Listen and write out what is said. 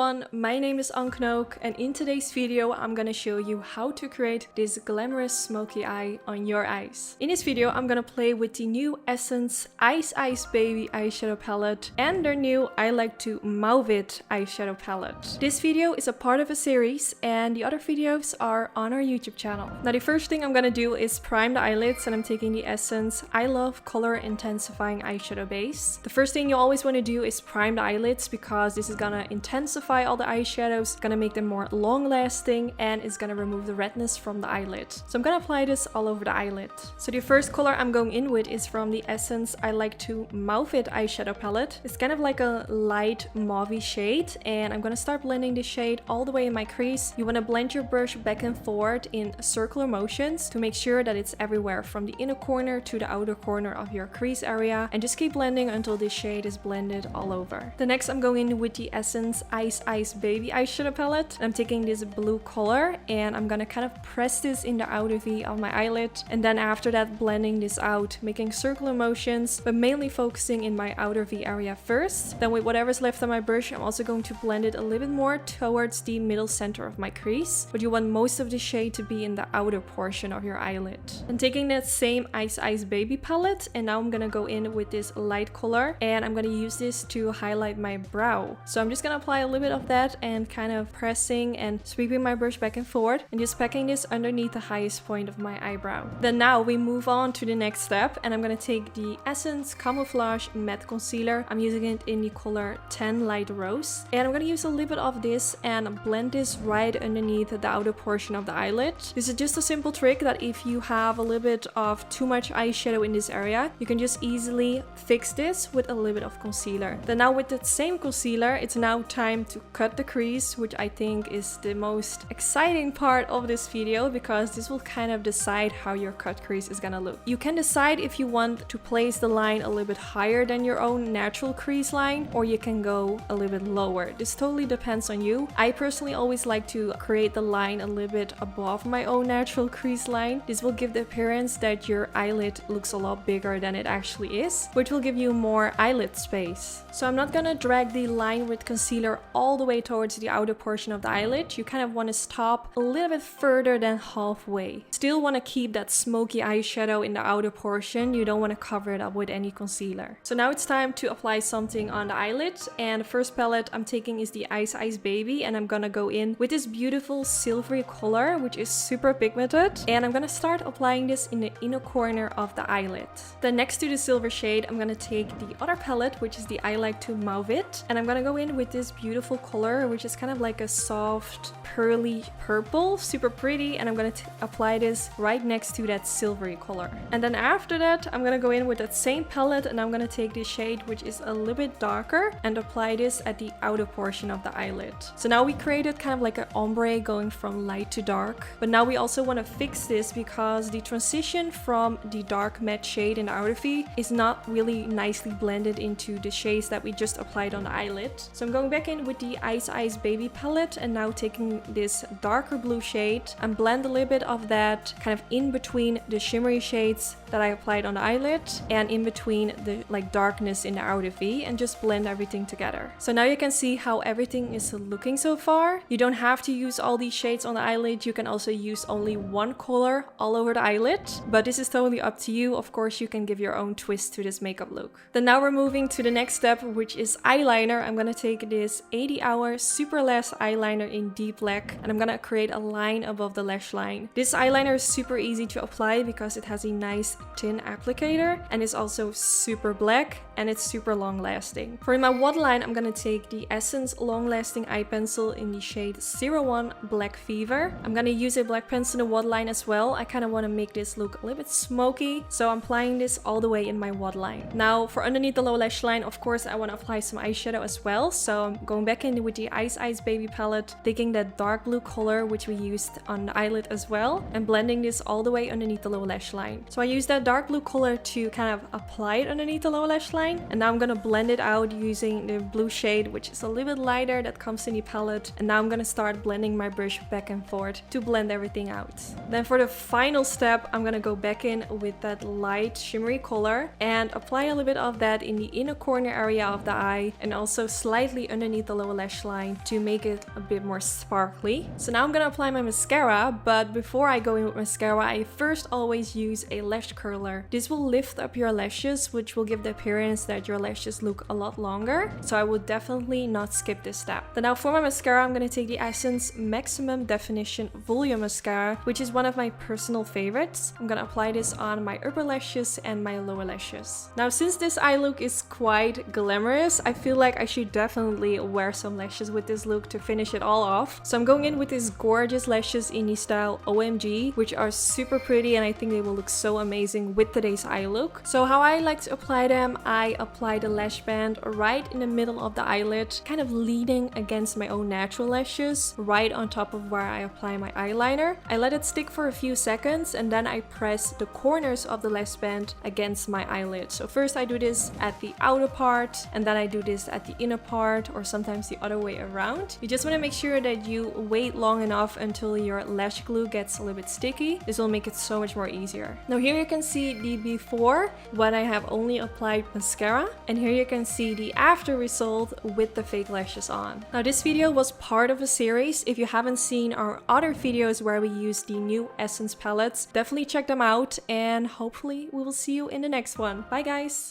everyone, my name is Anknook, and in today's video I'm gonna show you how to create this glamorous smoky eye on your eyes. In this video I'm gonna play with the new Essence Ice Ice Baby eyeshadow palette and their new I Like to Mauve It eyeshadow palette. This video is a part of a series and the other videos are on our YouTube channel. Now the first thing I'm gonna do is prime the eyelids, and I'm taking the Essence I Love Color Intensifying eyeshadow base. The first thing you always want to do is prime the eyelids because this is gonna intensify all the eyeshadows, gonna make them more long lasting, and is gonna remove the redness from the eyelid. So I'm gonna apply this all over the eyelid. So the first color I'm going in with is from the Essence I Like to Mauve It eyeshadow palette. It's kind of like a light mauve shade, and I'm gonna start blending this shade all the way in my crease. You wanna blend your brush back and forth in circular motions to make sure that it's everywhere from the inner corner to the outer corner of your crease area, and just keep blending until this shade is blended all over. The next I'm going in with the Essence Ice Ice Baby eyeshadow palette. I'm taking this blue color and I'm gonna kind of press this in the outer V of my eyelid, and then after that blending this out, making circular motions but mainly focusing in my outer V area first. Then with whatever's left on my brush I'm also going to blend it a little bit more towards the middle center of my crease, but you want most of the shade to be in the outer portion of your eyelid. I'm taking that same Ice Ice Baby palette and now I'm gonna go in with this light color and I'm gonna use this to highlight my brow. So I'm just gonna apply a little bit of that and kind of pressing and sweeping my brush back and forth and just packing this underneath the highest point of my eyebrow. Then now we move on to the next step, and I'm gonna take the Essence Camouflage Matte Concealer. I'm using it in the color 10 Light Rose, and I'm gonna use a little bit of this and blend this right underneath the outer portion of the eyelid. This is just a simple trick that if you have a little bit of too much eyeshadow in this area, you can just easily fix this with a little bit of concealer. Then now with that same concealer, it's now time to cut the crease, which I think is the most exciting part of this video because this will kind of decide how your cut crease is gonna look. You can decide if you want to place the line a little bit higher than your own natural crease line, or you can go a little bit lower. This totally depends on you. I personally always like to create the line a little bit above my own natural crease line. This will give the appearance that your eyelid looks a lot bigger than it actually is, which will give you more eyelid space. So I'm not gonna drag the line with concealer all the way towards the outer portion of the eyelid. You kind of want to stop a little bit further than halfway. Still want to keep that smoky eyeshadow in the outer portion. You don't want to cover it up with any concealer. So now it's time to apply something on the eyelid, and the first palette I'm taking is the Ice Ice Baby, and I'm gonna go in with this beautiful silvery color which is super pigmented, and I'm gonna start applying this in the inner corner of the eyelid. Then next to the silver shade I'm gonna take the other palette, which is the I Like to Mauve It, and I'm gonna go in with this beautiful color which is kind of like a soft pearly purple, super pretty, and I'm gonna apply this right next to that silvery color. And then after that I'm gonna go in with that same palette and I'm gonna take this shade which is a little bit darker and apply this at the outer portion of the eyelid. So now we created kind of like an ombre going from light to dark, but now we also want to fix this because the transition from the dark matte shade in the outer V is not really nicely blended into the shades that we just applied on the eyelid. So I'm going back in with the Ice Ice Baby palette and now taking this darker blue shade and blend a little bit of that kind of in between the shimmery shades that I applied on the eyelid and in between the like darkness in the outer V, and just blend everything together. So now you can see how everything is looking so far. You don't have to use all these shades on the eyelid. You can also use only one color all over the eyelid, but this is totally up to you. Of course, you can give your own twist to this makeup look. Then now we're moving to the next step, which is eyeliner. I'm gonna take this 80 Hour Super Lash eyeliner in deep black and I'm gonna create a line above the lash line. This eyeliner is super easy to apply because it has a nice thin applicator and it's also super black and it's super long lasting. For my waterline I'm gonna take the Essence Long Lasting Eye Pencil in the shade 01 Black Fever. I'm gonna use a black pencil in the waterline as well. I kind of want to make this look a little bit smoky, so I'm applying this all the way in my waterline. Now for underneath the lower lash line, of course I want to apply some eyeshadow as well, so I'm going back in with the Ice Ice Baby palette, taking that dark blue color which we used on the eyelid as well, and blending this all the way underneath the lower lash line. So I used that dark blue color to kind of apply it underneath the lower lash line, and now I'm gonna blend it out using the blue shade which is a little bit lighter that comes in the palette, and now I'm gonna start blending my brush back and forth to blend everything out. Then for the final step I'm gonna go back in with that light shimmery color and apply a little bit of that in the inner corner area of the eye and also slightly underneath the lower lash line to make it a bit more sparkly. So now I'm gonna apply my mascara, but before I go in with mascara, I first always use a lash curler. This will lift up your lashes, which will give the appearance that your lashes look a lot longer. So I would definitely not skip this step. Then now for my mascara, I'm gonna take the Essence Maximum Definition Volume Mascara, which is one of my personal favorites. I'm gonna apply this on my upper lashes and my lower lashes. Now since this eye look is quite glamorous, I feel like I should definitely wear some lashes with this look to finish it all off. So I'm going in with these gorgeous lashes in the style OMG, which are super pretty, and I think they will look so amazing with today's eye look. So how I like to apply them, I apply the lash band right in the middle of the eyelid, kind of leaning against my own natural lashes, right on top of where I apply my eyeliner. I let it stick for a few seconds and then I press the corners of the lash band against my eyelid. So first I do this at the outer part and then I do this at the inner part, or sometimes the other way around. You just want to make sure that you wait long enough until your lash glue gets a little bit sticky. This will make it so much more easier. Now here you can see the before when I have only applied mascara, and here you can see the after result with the fake lashes on. Now this video was part of a series. If you haven't seen our other videos where we use the new Essence palettes, definitely check them out, and hopefully we will see you in the next one. Bye guys!